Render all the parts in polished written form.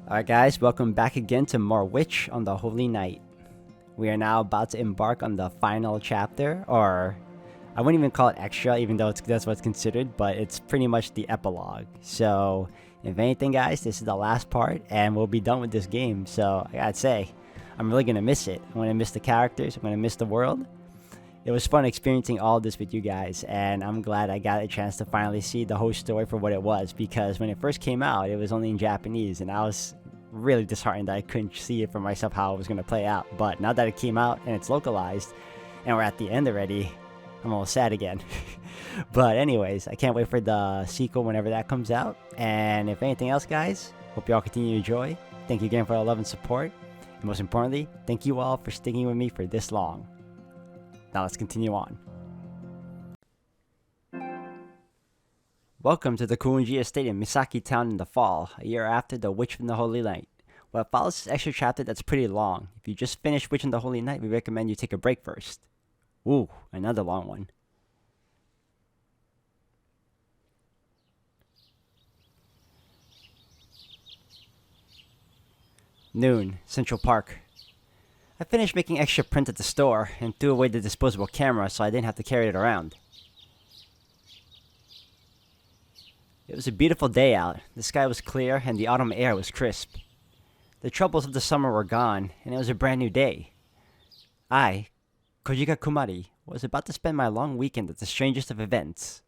Alright guys, welcome back again to more Witch on the Holy Night. We are now about to embark on the final chapter, or I wouldn't even call it extra even though that's what's considered, but it's pretty much the epilogue. So if anything guys, this is the last part and we'll be done with this game. So I gotta say, I'm really gonna miss it. I'm gonna miss the characters, I'm gonna miss the world. It was fun experiencing all this with you guys, and I'm glad I got a chance to finally see the whole story for what it was, because when it first came out, it was only in Japanese, and I was really disheartened that I couldn't see it for myself how it was going to play out. But now that it came out and it's localized, and we're at the end already, I'm all sad again. But anyways, I can't wait for the sequel whenever that comes out, and if anything else guys, hope you all continue to enjoy. Thank you again for the love and support, and most importantly, thank you all for sticking with me for this long. Now let's continue on. Welcome to the Kuunji Estate in Misaki Town in the fall, a year after the Witch from the Holy Night. Well, it follows this extra chapter that's pretty long. If you just finished Witch from the Holy Night, we recommend you take a break first. Ooh, another long one. Noon, Central Park. I finished making extra print at the store and threw away the disposable camera so I didn't have to carry it around. It was a beautiful day out. The sky was clear and the autumn air was crisp. The troubles of the summer were gone and it was a brand new day. I, Kojiga Kumari, was about to spend my long weekend at the strangest of events.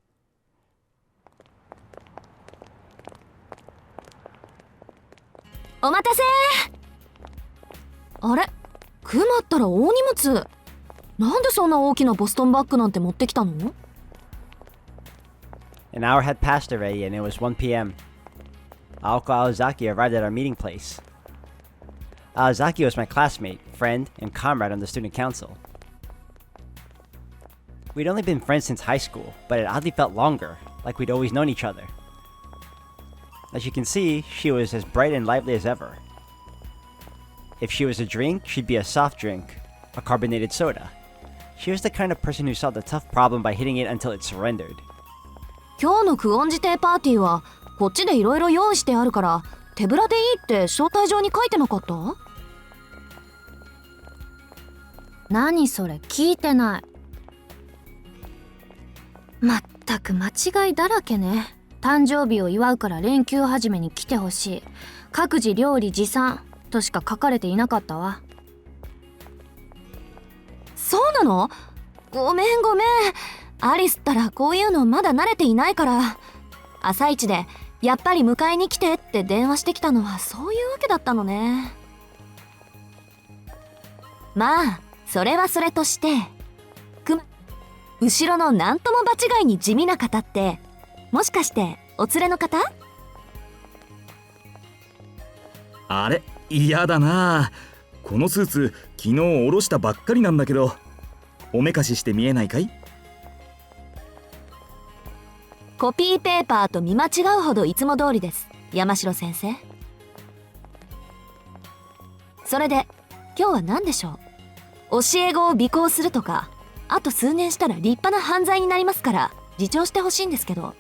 お待たせ。あれ、クマったら大荷物。なんでそんな大きなボストンバッグなんて持ってきたの？ An hour had passed already and it was 1 p.m. Aoko Aozaki arrived at our meeting place. Aozaki was my classmate, friend, and comrade on the student council. We'd only been friends since high school, but it oddly felt longer, like we'd always known each other. As you can see, she was as bright and lively as ever. If she was a drink, she'd be a soft drink, a carbonated soda. She was the kind of person who solved a tough problem by hitting it until it surrendered. 今日のクオンジテーパーティーはこっちでいろいろ用意してあるから手ぶらでいいって招待状に書いてなかった？何それ聞いてない。まったく間違いだらけね。誕生日を祝うから連休始めに来てほしい。各自料理持参としか書かれていなかったわ。そうなの？ごめんごめん。アリスったらこういうのまだ慣れていないから。朝一でやっぱり迎えに来てって電話してきたのはそういうわけだったのね。まあそれはそれとして、後ろのなんとも場違いに地味な方ってもしかしてお連れの方？あれ、嫌だな。このスーツ昨日下ろしたばっかりなんだけど、おめかしして見えないかい？コピーペーパーと見間違うほどいつも通りです、山城先生。それで今日は何でしょう？教え子を尾行するとか、あと数年したら立派な犯罪になりますから自重してほしいんですけど。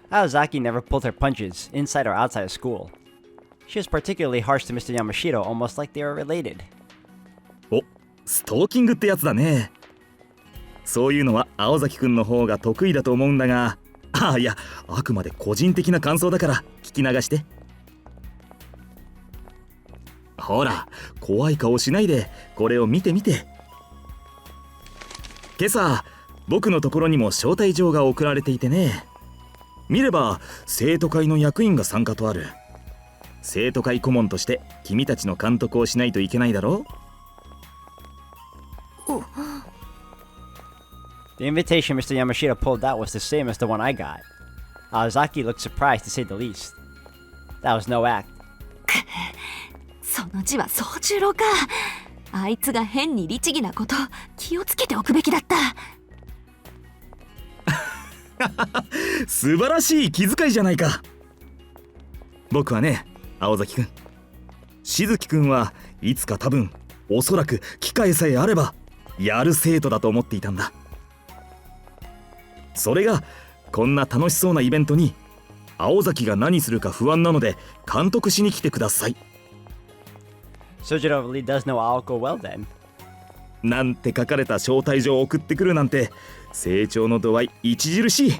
Aozaki never pulled her punches, inside or outside of school. She was particularly harsh to Mr. Yamashiro, almost like they were related. お、ストーキングってやつだね。そういうのは青崎くんの方が得意だと思うんだが、いや、あくまで個人的な感想だから聞き流して。ほら、怖い顔しないでこれを見てみて。今朝僕のところにも招待状が送られていてね。見れば生徒会の役員が参加とある。生徒会顧問として君たちの監督をしないといけないだろう。The invitation Mr. Yamashita pulled out was the same as the one I got. Aozaki looked surprised to say the least. That was no act. その字は宗十郎か。あいつが変に律儀なこと気をつけておくべきだった。素晴らしい気遣いじゃないか。僕はね、青崎くん、しずきくんはいつか多分おそらく機会さえあればやる生徒だと思っていたんだ。それがこんな楽しそうなイベントに青崎が何するか不安なので監督しに来てください。 Sojiro really does know I'll go well then. なんて書かれた招待状を送ってくるなんて成長の度合い著しい。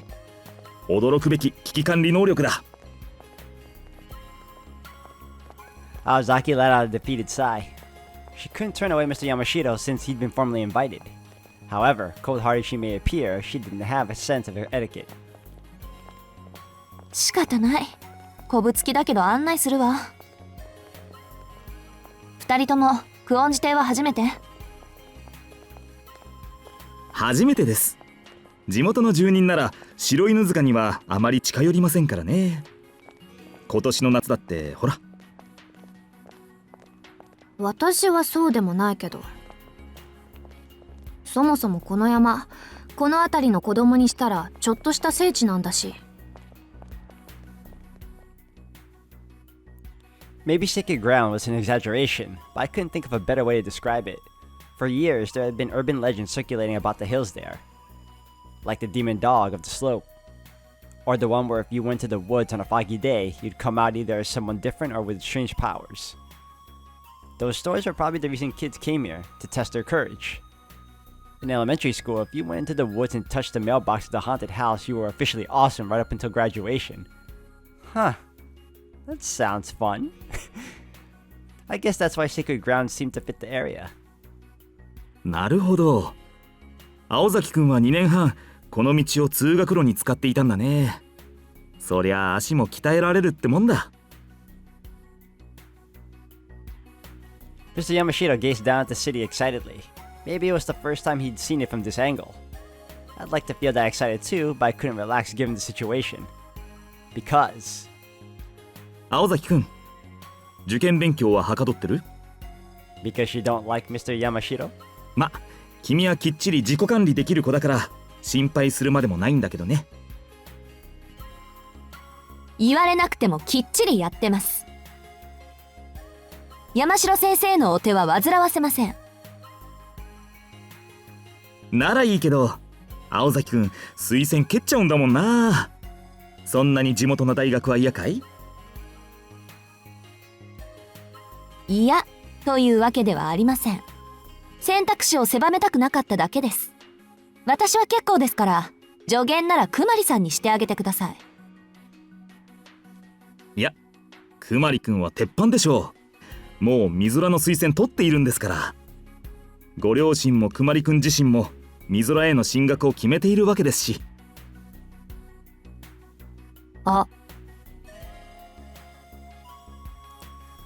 驚くべき危機管理能力だ。 Aozaki let out a defeated sigh. She couldn't turn away Mr. Yamashita since he'd been formally invited. However, cold-hearted she may appear, she didn't have a sense of etiquette. 仕方ない。こぶつきだけど案内するわ。二人ともクオンジ邸は初めて？初めてです。地元の住人なら白犬塚にはあまり近寄りませんからね。今年の夏だってほら。私はそうでもないけど。そもそもこの山、この辺りの子供にしたらちょっとした聖地なんだし。Maybe sacred ground was an exaggeration, but I couldn't think of a better way to describe it. For years, there had been urban legends circulating about the hills there. Like the demon dog of the slope. Or the one where if you went to the woods on a foggy day, you'd come out either as someone different or with strange powers. Those stories are probably the reason kids came here, to test their courage. In elementary school, if you went into the woods and touched the mailbox of the haunted house, you were officially awesome right up until graduation. Huh. That sounds fun. I guess that's why sacred grounds seem to fit the area. なるほど。青崎くんは2年半この道を通学路に使っていたんだね。そりゃ足も鍛えられるってもんだ。Mr. Yamashita gazed down at the city excitedly. Maybe it was the first time he'd seen it from this angle. I'd like to feel that excited too, but I couldn't relax given the situation. Because... 青崎くん、受験勉強ははかどってる？ Because you don't like Mr. Yamashita? ま、君はきっちり自己管理できる子だから心配するまでもないんだけどね。言われなくてもきっちりやってます。山城先生のお手は煩わせません。ならいいけど、青崎くん推薦蹴っちゃうんだもんな。そんなに地元の大学は嫌かい？嫌というわけではありません。選択肢を狭めたくなかっただけです。私は結構ですから、助言ならくまりさんにしてあげてください。いや、くまりくんは鉄板でしょう。もう水空の推薦取っているんですから。ご両親もくまりくん自身も水空への進学を決めているわけですし。あ、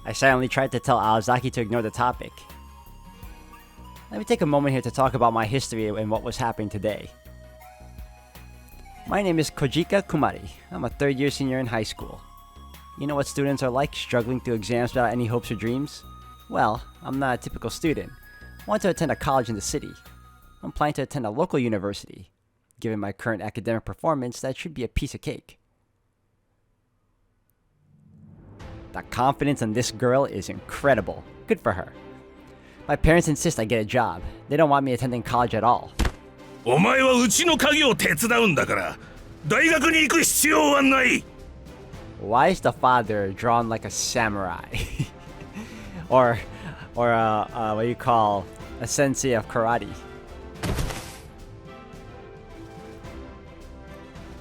I silently tried to tell Aozaki to ignore the topic. Let me take a moment here to talk about my history and what was happening today. My name is Kojika Kumari. I'm a third-year senior in high school. You know what students are like, struggling through exams without any hopes or dreams? Well, I'm not a typical student. I want to attend a college in the city. I'm planning to attend a local university. Given my current academic performance, that should be a piece of cake. The confidence in this girl is incredible. Good for her. My parents insist I get a job. They don't want me attending college at all. お前はうちの家業を手伝うんだから大学に行く必要はない。 Why is the father drawn like a samurai? or what you call a sensei of karate?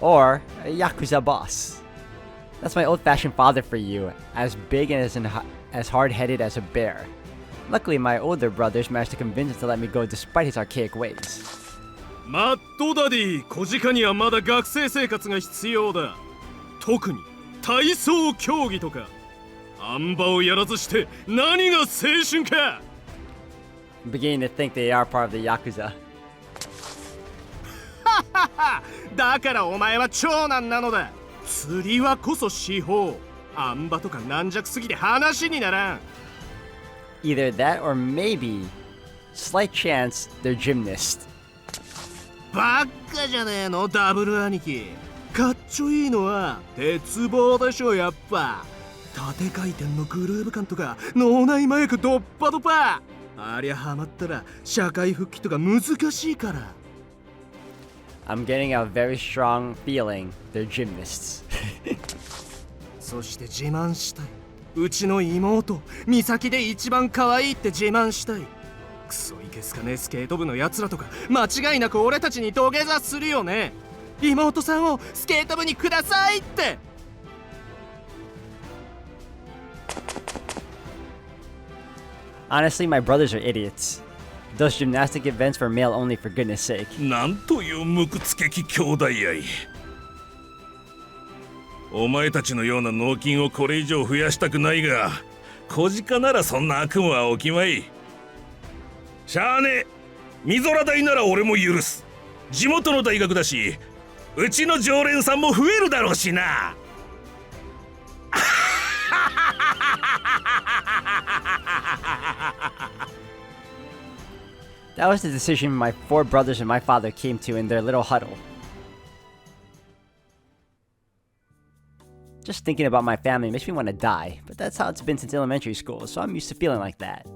Or a yakuza boss? That's my old-fashioned father for you, as big and as hard-headed as a bear. Luckily, my older brothers managed to convince him to let me go despite his archaic ways. マッドダディ、小鹿にはまだ学生生活が必要だ。特に体操競技とか。あん馬をやらずして何が青春か。I'm beginning to think they are part of the yakuza. だからお前は長男なのだ。釣りはこそ司法。あん馬とか軟弱すぎて話にならん。Either that or maybe, slight chance, they're gymnasts. ばっかじゃねえのダブル兄貴。かっちょいいのは鉄棒でしょやっぱ。縦回転のグルーヴ感とか脳内麻薬ドッパドパ。ありゃハマったら社会復帰とか難しいから。I'm getting a very strong feeling they're gymnasts. そして自慢したい。うちの妹、美咲で一番可愛いって自慢したい。クソいけすかねスケート部のやつらとか間違いなく俺たちに土下座するよね。妹さんをスケート部にくださいって。Honestly, my brothers are idiots. Those gymnastic events were male only, for goodness sake. なんという無屈激兄弟愛。お前たちのような脳筋をこれ以上増やしたくないが、小鹿ならそんな悪夢はおきまい。しゃあねえ、みぞら大なら俺も許す。地元の大学だし、うちの常連さんも増えるだろうしな。That was the decision my 4 brothers and my father came to in their little huddle. Just thinking about my family makes me want to die, but that's how it's been since elementary school, so I'm used to feeling like that.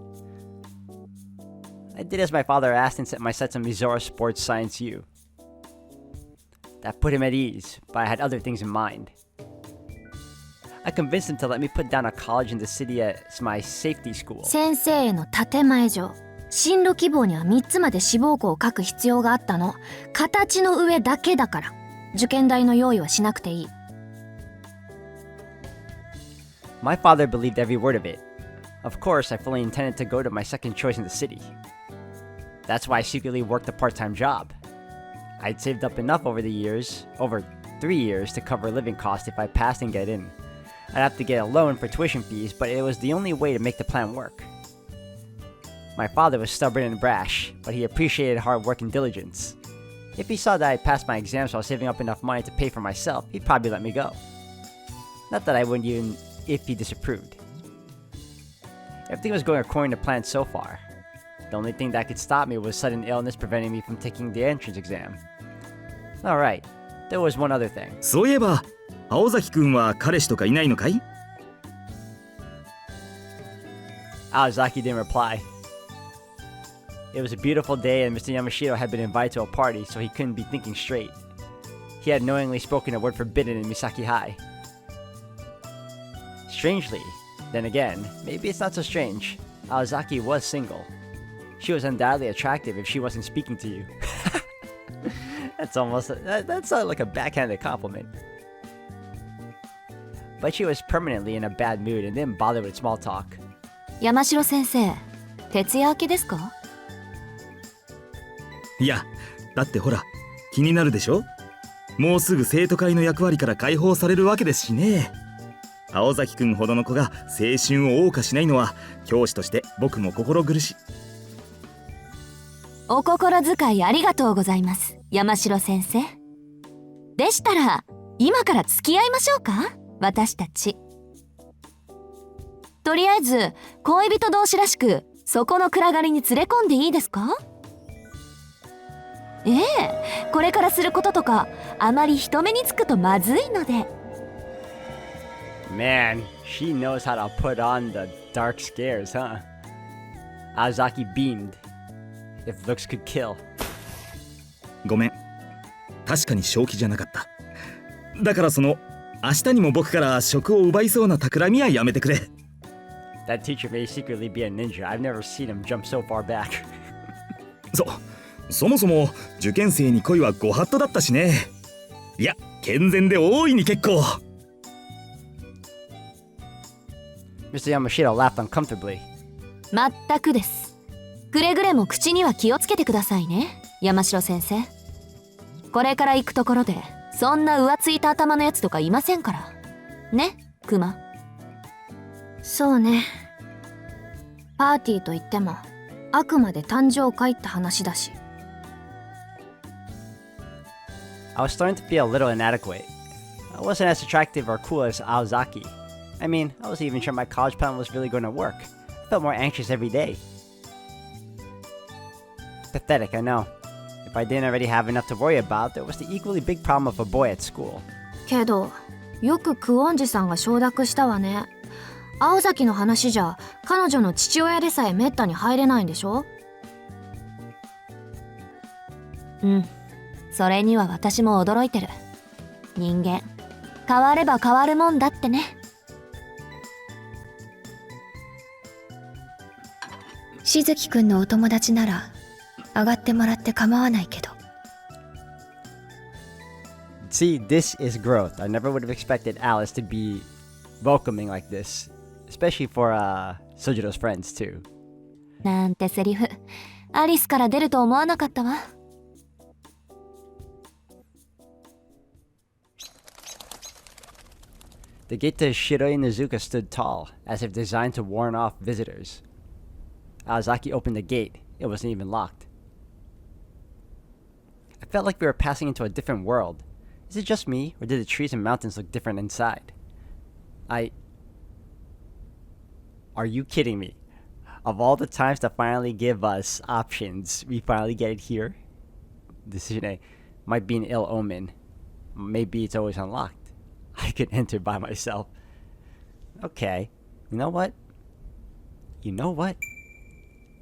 I did as my father asked and set my sights on Mizora Sports Science U. That put him at ease, but I had other things in mind. I convinced him to let me put down a college in the city as my safety school. 先生への建前上、進路希望には3つまで志望校を書く必要があったの。形の上だけだから、受験代の用意はしなくていい。My father believed every word of it. Of course, I fully intended to go to my second choice in the city. That's why I secretly worked a part-time job. I'd saved up enough over 3 years, to cover living costs if I passed and get in. I'd have to get a loan for tuition fees, but it was the only way to make the plan work. My father was stubborn and brash, but he appreciated hard work and diligence. If he saw that I passed my exams while saving up enough money to pay for myself, he'd probably let me go. Not that I wouldn't even if he disapproved. Everything was going according to plan so far. The only thing that could stop me was sudden illness preventing me from taking the entrance exam. Alright, there was one other thing. そういえば青崎くんは彼氏とかいないのかい？ Aozaki didn't reply. It was a beautiful day and Mr. Yamashiro had been invited to a party, so he couldn't be thinking straight. He had knowingly spoken a word forbidden in Misaki High. Strangely, then again, maybe it's not so strange. Aozaki was single. She was undoubtedly attractive if she wasn't speaking to you. That's like a backhanded compliment. But she was permanently in a bad mood and didn't bother with small talk. 山城先生、徹夜明けですか？いや、だってほら気になるでしょ？もうすぐ生徒会の役割から解放されるわけですしね。青崎くんほどの子が青春を謳歌しないのは教師として僕も心苦しい。お心遣いありがとうございます、山城先生。でしたら今から付き合いましょうか、私たち。とりあえず恋人同士らしくそこの暗がりに連れ込んでいいですか？ええ、これからすることとかあまり人目につくとまずいので。Man, she knows how to put on the dark scares, huh? Aozaki beamed. If looks could kill. ごめん、確かに正気じゃなかった。だからその明日にも僕から職を奪いそうな企みはやめてくれ。That teacher may secretly be a ninja. I've never seen him jump so far back. そもそも受験生に恋はご法度だったしね。いや、健全で大いに結構。Mr. Yamashiro laughed uncomfortably. まったくです。くれぐれも口には気をつけてくださいね、山城先生。これから行くところでそんな浮ついた頭のやつとかいませんからね、クマ。そうね。パーティーといってもあくまで誕生会って話だし。I was starting to feel a little inadequate. I wasn't as attractive or cool as Aozaki. I mean, I wasn't even sure my college plan was really going to work. I felt more anxious every day. Pathetic, I know. If I didn't already have enough to worry about, there was the equally big problem of a boy at school. けど、よくクオンジさんが承諾したわね。青崎の話じゃ、彼女の父親でさえめったに入れないんでしょ？うん。それには私も驚いてる。人間変われば変わるもんだってね。しずきくんのお友達なら上がってもらって構わないけど。 See, this is growth. I never would have expected Alice to be welcoming like this. Especially for Sojiro's friends too. なんてセリフ、アリスから出ると思わなかったわ。The gate to Shiroi Nizuka stood tall, as if designed to warn off visitors. Aozaki opened the gate. It wasn't even locked. I felt like we were passing into a different world. Is it just me, or did the trees and mountains look different inside? Are you kidding me? Of all the times to finally give us options, we finally get it here? Decision A. Might be an ill omen. Maybe it's always unlocked. I could enter by myself. Okay. You know what?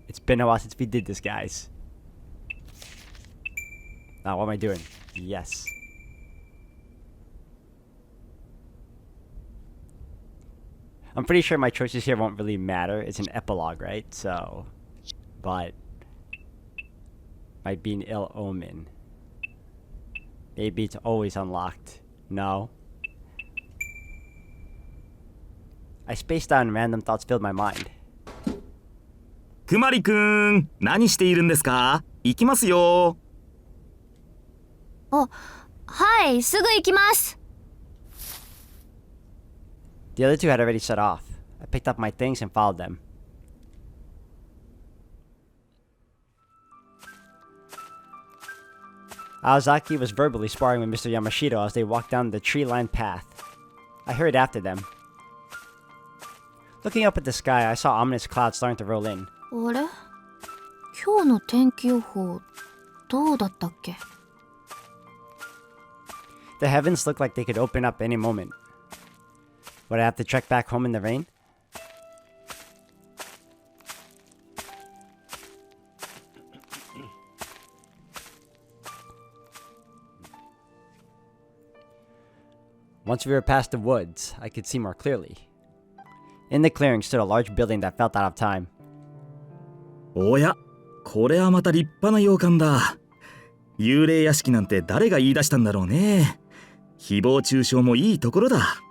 It's been a while since we did this, guys. Now, what am I doing? Yes. I'm pretty sure my choices here won't really matter. It's an epilogue, right? So, but might be an ill omen. Maybe it's always unlocked. No. I spaced out and random thoughts filled my mind. くまりくん、何しているんですか？行きますよ。はい、すぐ行きます。The other two had already set off. I picked up my things and followed them. Aozaki was verbally sparring with Mr. Yamashiro as they walked down the tree-lined path. I hurried after them. Looking up at the sky, I saw ominous clouds starting to roll in. あれ？今日の天気予報どうだったっけ？ The heavens looked like they could open up any moment. Would I have to trek back home in the rain? Once we were past the woods, I could see more clearly. In the clearing stood a large building that felt out of time. おや、これはまた立派な洋館だ。幽霊屋敷なんて誰が言い出したんだろうね。誹謗中傷もいいところだ。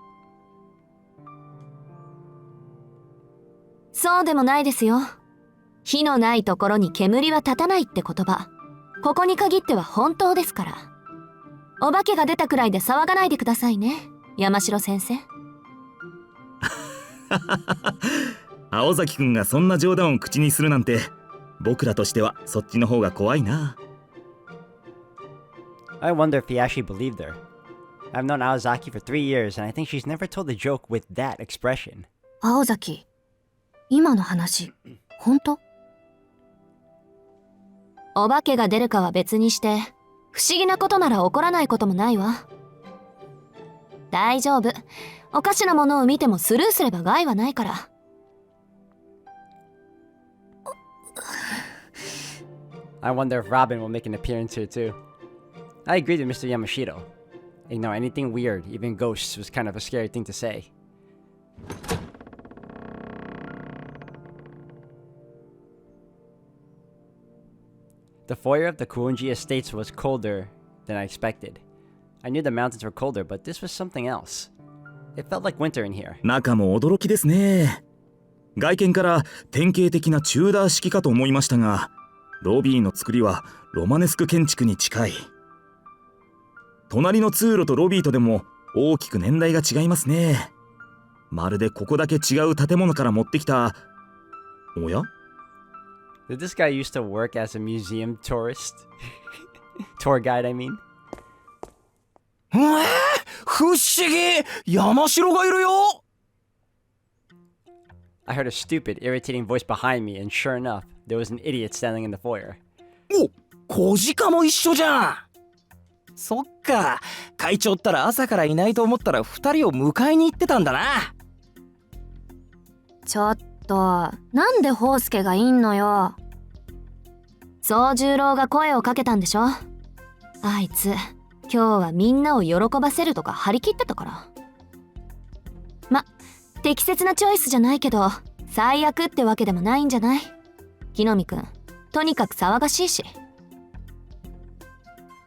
そうでもないですよ。火のないところに煙は立たないって言葉、ここに限っては本当ですから。お化けが出たくらいで騒がないでくださいね、山城先生。青崎くんがそんな冗談を口にするなんて、僕らとしてはそっちの方が怖いな。I wonder if he actually believed her. I've known Aozaki for 3 years, and I think she's never told a joke with that expression. 青崎、今の話、本当？お化けが出るかは別にして、不思議なことなら起こらないこともないわ。大丈夫。おかしなものを見てもスルーすれば害はないから。I wonder if Robin will make an appearance here too. I agreed with Mr. Yamashiro. Ignore anything weird, even ghosts, was kind of a scary thing to say. The foyer of the Kuonji Estates was colder than I expected. I knew the mountains were colder, but this was something else. It felt like winter in here. 中も驚きですね。外見から典型的なチューダー式かと思いましたが、ロビーの作りはロマネスク建築に近い。隣の通路とロビーとでも大きく年代が違いますね。まるでここだけ違う建物から持ってきた。おや？ Did this guy used to work as a museum tourist? Tour guide, I mean. 不思議！山城がいるよ！ I heard a stupid, irritating voice behind me, and sure enough, there was an idiot standing in the foyer. お、小鹿も一緒じゃん。そっか、会長ったら朝からいないと思ったら2人を迎えに行ってたんだな。ちょっと、なんでホウスケがいんのよ。宗十郎が声をかけたんでしょ。あいつ今日はみんなを喜ばせるとか張り切ってたから。ま、適切なチョイスじゃないけど最悪ってわけでもないんじゃない？木の実くん、とにかく騒がしいし。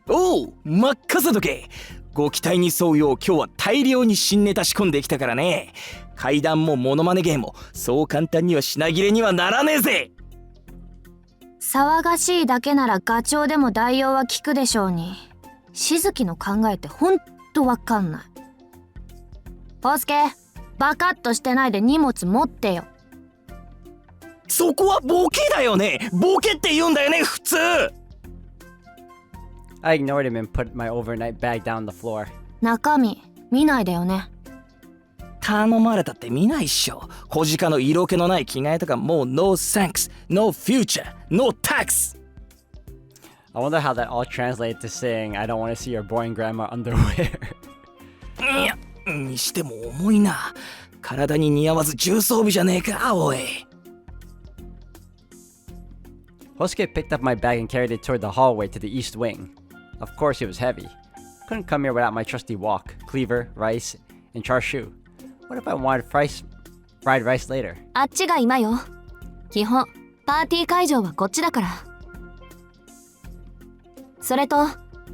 おう、任せとけ。ご期待に沿うよう今日は大量に新ネタ仕込んできたからね。怪談もモノマネ芸もそう簡単には品切れにはならねえぜ。騒がしいだけならガチョウでも代用は効くでしょうに。しずきの考えってほんとわかんない。ホウスケ、バカッとしてないで荷物持ってよ。そこはボケだよね。ボケって言うんだよね、普通。I ignored him and put my overnight bag down the floor. 中身見ないでよね。頼まれたって見ないっしょ。小鹿の色気のない着替えとかもう No thanks, no future, no tax. I wonder how that all translates to saying I don't want to see your boring grandma underwear. いや、にしても重いな。体に似合わず重装備じゃねえか、おい。Hosuke picked up my bag and carried it toward the hallway to the east wing. Of course, it was heavy. Couldn't come here without my trusty wok, cleaver, rice, and char-siu. What if I wanted fried rice later? あっちが今よ。基本パーティー会場はこっちだから。それと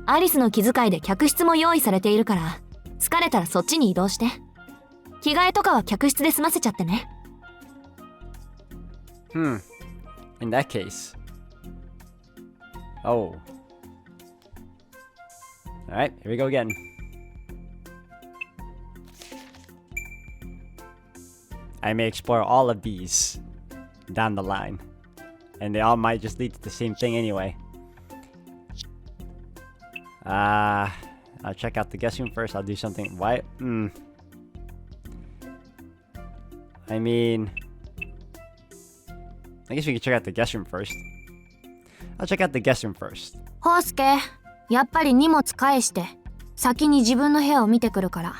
アリスの気遣いで客室も用意されているから、疲れたらそっちに移動して。着替えとかは客室で済ませちゃってね。In that case. Oh. Alright, here we go again. I may explore all of these down the line. And they all might just lead to the same thing anyway. I'll check out the guest room first. I'll do something. Why? I mean, I guess we can check out the guest room first. I'll check out the guest room first. ホウスケ、やっぱり荷物返して先に自分の部屋を見てくるから。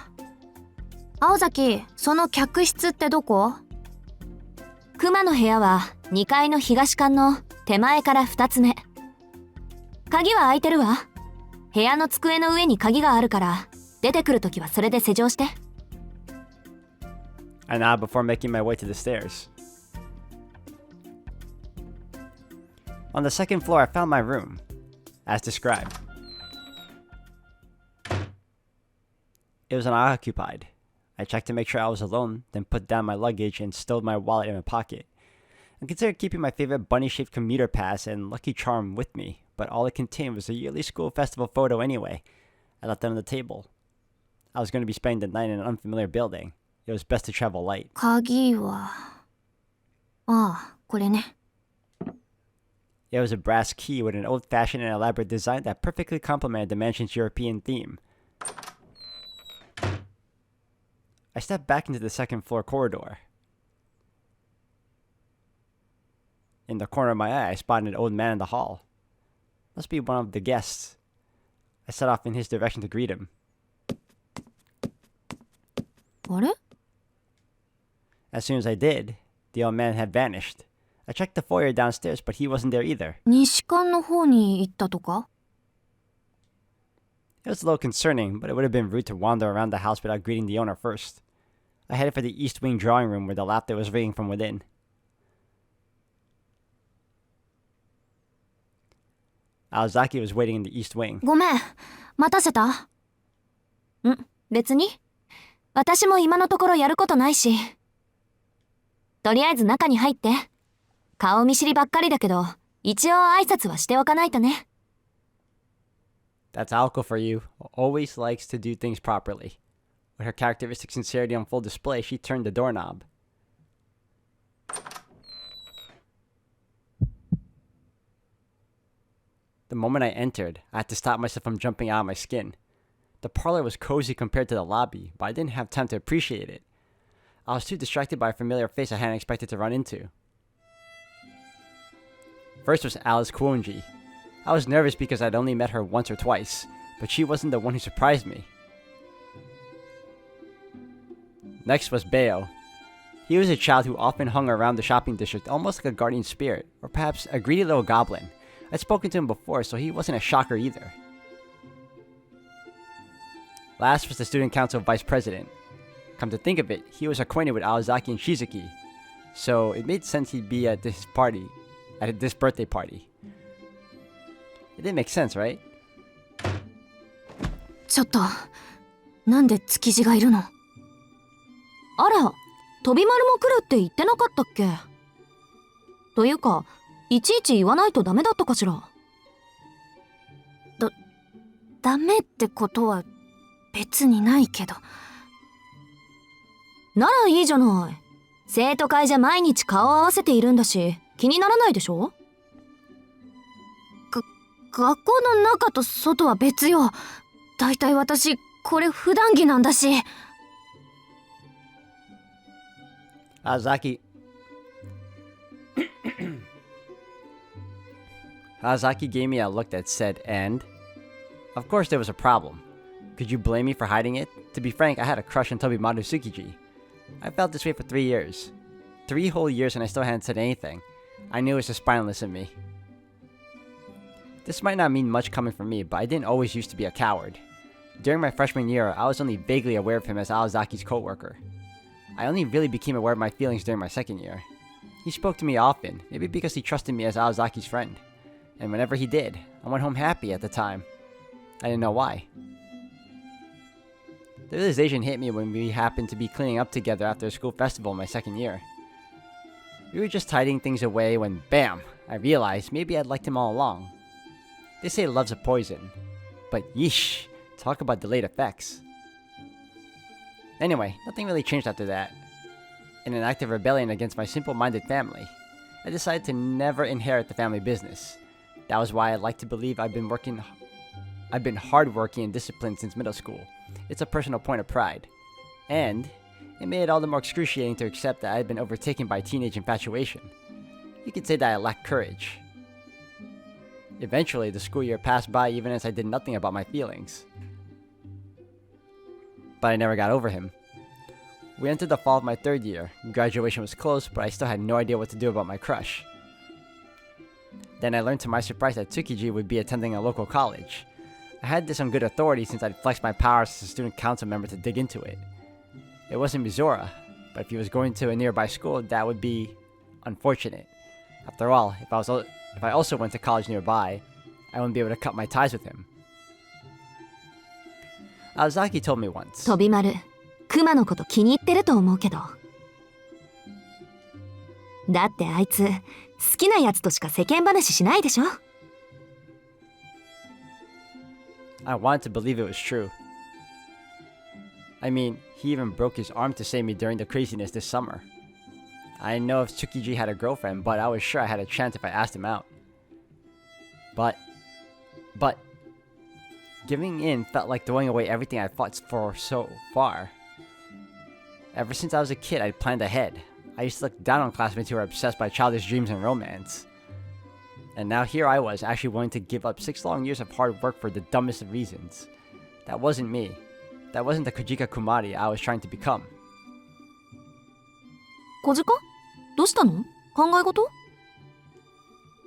青崎、その客室ってどこ？クマの部屋は2階の東館の手前から2つ目。鍵は開いてるわ。部屋の机の上に鍵があるから、出てくるときはそれで施錠して。I nod before making my way to the stairs. On the second floor, I found my room, as described. It was unoccupied. I checked to make sure I was alone, then put down my luggage and stowed my wallet in my pocket. I considered keeping my favorite bunny-shaped commuter pass and Lucky Charm with me, but all it contained was a yearly school festival photo anyway. I left it on the table. I was going to be spending the night in an unfamiliar building. It was best to travel light. 鍵は、ああ、これね。It was a brass key with an old-fashioned and elaborate design that perfectly complemented the mansion's European theme. I stepped back into the second floor corridor. In the corner of my eye, I spotted an old man in the hall. Must be one of the guests. I set off in his direction to greet him. あれ？ As soon as I did, the old man had vanished. I checked the foyer downstairs, but he wasn't there either. 西館の方に行ったとか？ It was a little concerning, but it would have been rude to wander around the house without greeting the owner first. I headed for the east wing drawing room where the laughter was ringing from within. Aozaki was waiting in the east wing. ごめん、待たせた？別に。私も今のところやることないし。とりあえず中に入って。顔見知りばっかりだけど、一応挨拶はしておかないとね。That's Aoko for you. Always likes to do things properly. With her characteristic sincerity on full display, she turned the doorknob. The moment I entered, I had to stop myself from jumping out of my skin. The parlor was cozy compared to the lobby, but I didn't have time to appreciate it. I was too distracted by a familiar face I hadn't expected to run into. First was Alice Kuonji. I was nervous because I'd only met her once or twice, but she wasn't the one who surprised me. Next was Bayo. He was a child who often hung around the shopping district almost like a guardian spirit, or perhaps a greedy little goblin. I'd spoken to him before, so he wasn't a shocker either. Last was the student council vice president. Come to think of it, he was acquainted with Aozaki and Shizuki, so it made sense he'd be at this birthday party. It didn't make sense, right? ちょっと、なんで築地がいるの？あら、飛び丸も来るって言ってなかったっけ？というか、いちいち言わないとダメだったかしら？ダメってことは別にないけど。ならいいじゃない。生徒会じゃ毎日顔合わせているんだし、気にならないでしょ？学校の中と外は別よ。だいたい私、これ普段着なんだし。Azaki gave me a look that said, and? Of course there was a problem. Could you blame me for hiding it? To be frank, I had a crush on Tobimaru Tsukiji. I felt this way for 3 years. 3 whole years and I still hadn't said anything. I knew it was just spineless of me. This might not mean much coming from me, but I didn't always used to be a coward. During my freshman year, I was only vaguely aware of him as Aozaki's co-worker. I only really became aware of my feelings during my second year. He spoke to me often, maybe because he trusted me as Aozaki's friend. And whenever he did, I went home happy at the time. I didn't know why. The realization hit me when we happened to be cleaning up together after a school festival my second year. We were just tidying things away when, bam, I realized maybe I'd liked him all along. They say love's a poison, but yeesh, talk about delayed effects. Anyway, nothing really changed after that. In an act of rebellion against my simple-minded family, I decided to never inherit the family business. That was why I like to believe I've been hardworking and disciplined since middle school. It's a personal point of pride. And it made it all the more excruciating to accept that I had been overtaken by teenage infatuation. You could say that I lacked courage. Eventually, the school year passed by even as I did nothing about my feelings. But I never got over him. We entered the fall of my 3rd year. Graduation was close, but I still had no idea what to do about my crush. Then I learned to my surprise that Tsukiji would be attending a local college. I had this on good authority since I'd flexed my powers as a student council member to dig into it. It wasn't Mizora, but if he was going to a nearby school, that would be unfortunate. After all, if I also went to college nearby, I wouldn't be able to cut my ties with him. Aozaki told me once. 飛び丸、クマのこと気に入ってると思うけど。だってあいつ、好きなやつとしか世間話しないでしょ？ I wanted to believe it was true. I mean, he even broke his arm to save me during the craziness this summer. I didn't know if Tsukiji had a girlfriend, but I was sure I had a chance if I asked him out. But, giving in felt like throwing away everything I fought for so far. Ever since I was a kid, I'd planned ahead. I used to look down on classmates who were obsessed by childish dreams and romance. And now here I was, actually willing to give up 6 long years of hard work for the dumbest of reasons. That wasn't me. That wasn't the Kojika Kumari I was trying to become. 小鹿？どうしたの？考え事？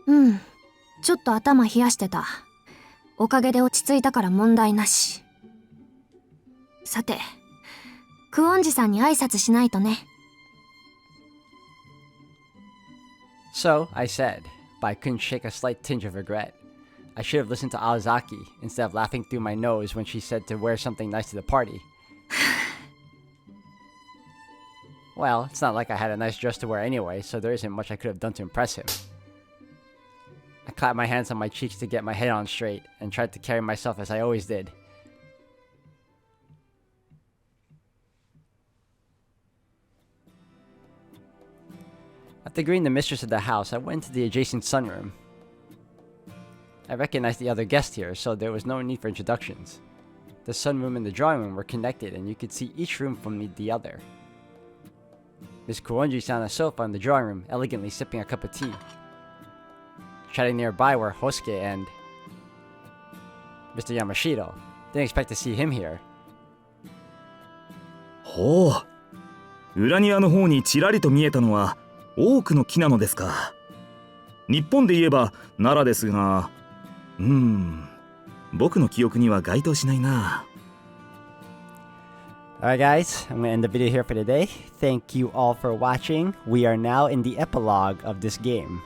うん、ちょっと頭冷やしてた。おかげで落ち着いたから問題なし。さて、クオンジさんに挨拶しないとね。So, I said, but I couldn't shake a slight tinge of regret. I should have listened to Aozaki instead of laughing through my nose when she said to wear something nice to the party. Well, it's not like I had a nice dress to wear anyway, so there isn't much I could have done to impress him. I clapped my hands on my cheeks to get my head on straight, and tried to carry myself as I always did. After greeting the mistress of the house, I went into the adjacent sunroom. I recognized the other guest here, so there was no need for introductions. The sunroom and the drawing room were connected, and you could see each room from the other. Miss Kuonji sat on a sofa in the drawing room, elegantly sipping a cup of tea. Chatting nearby were Hosuke and Mr. Yamashiro. Didn't expect to see him here. ほう、裏庭の方にちらりと見えたのは多くの木なのですか。日本で言えば奈良ですが、僕の記憶には該当しないな。Alright guys, I'm gonna end the video here for today. Thank you all for watching. We are now in the epilogue of this game.